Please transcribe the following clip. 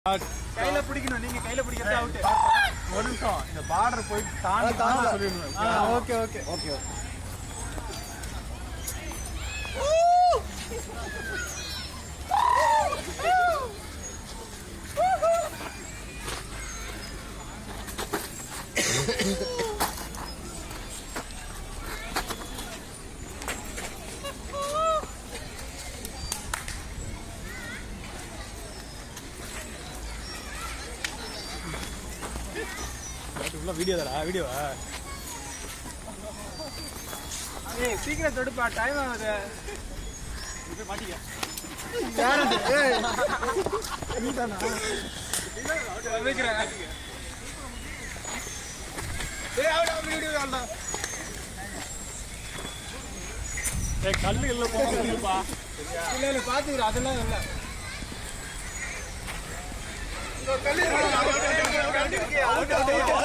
கையில பிடிக்கணும், நீங்க கையில பிடிக்கிறது அவுட். ஒரு நிமிஷம், இந்த பார்டர் போய் தாண்டி சொல்லிடணும். Okay okay okay okay. Video தாடா, வீடியோவா? ஏய் சீக்கிரம் தொடுப்பா, டைம் ஆகுது. இப்ப மாட்டிக்க. யாரது? ஏய் நீதானா? வைக்கிறேன். ஏய் அவட வீடியோ கால்டா. ஏய் கல்லு இல்ல போடுப்பா. இல்ல இல்ல பாத்துக்குற, அதெல்லாம் இல்ல. இந்த கல்லு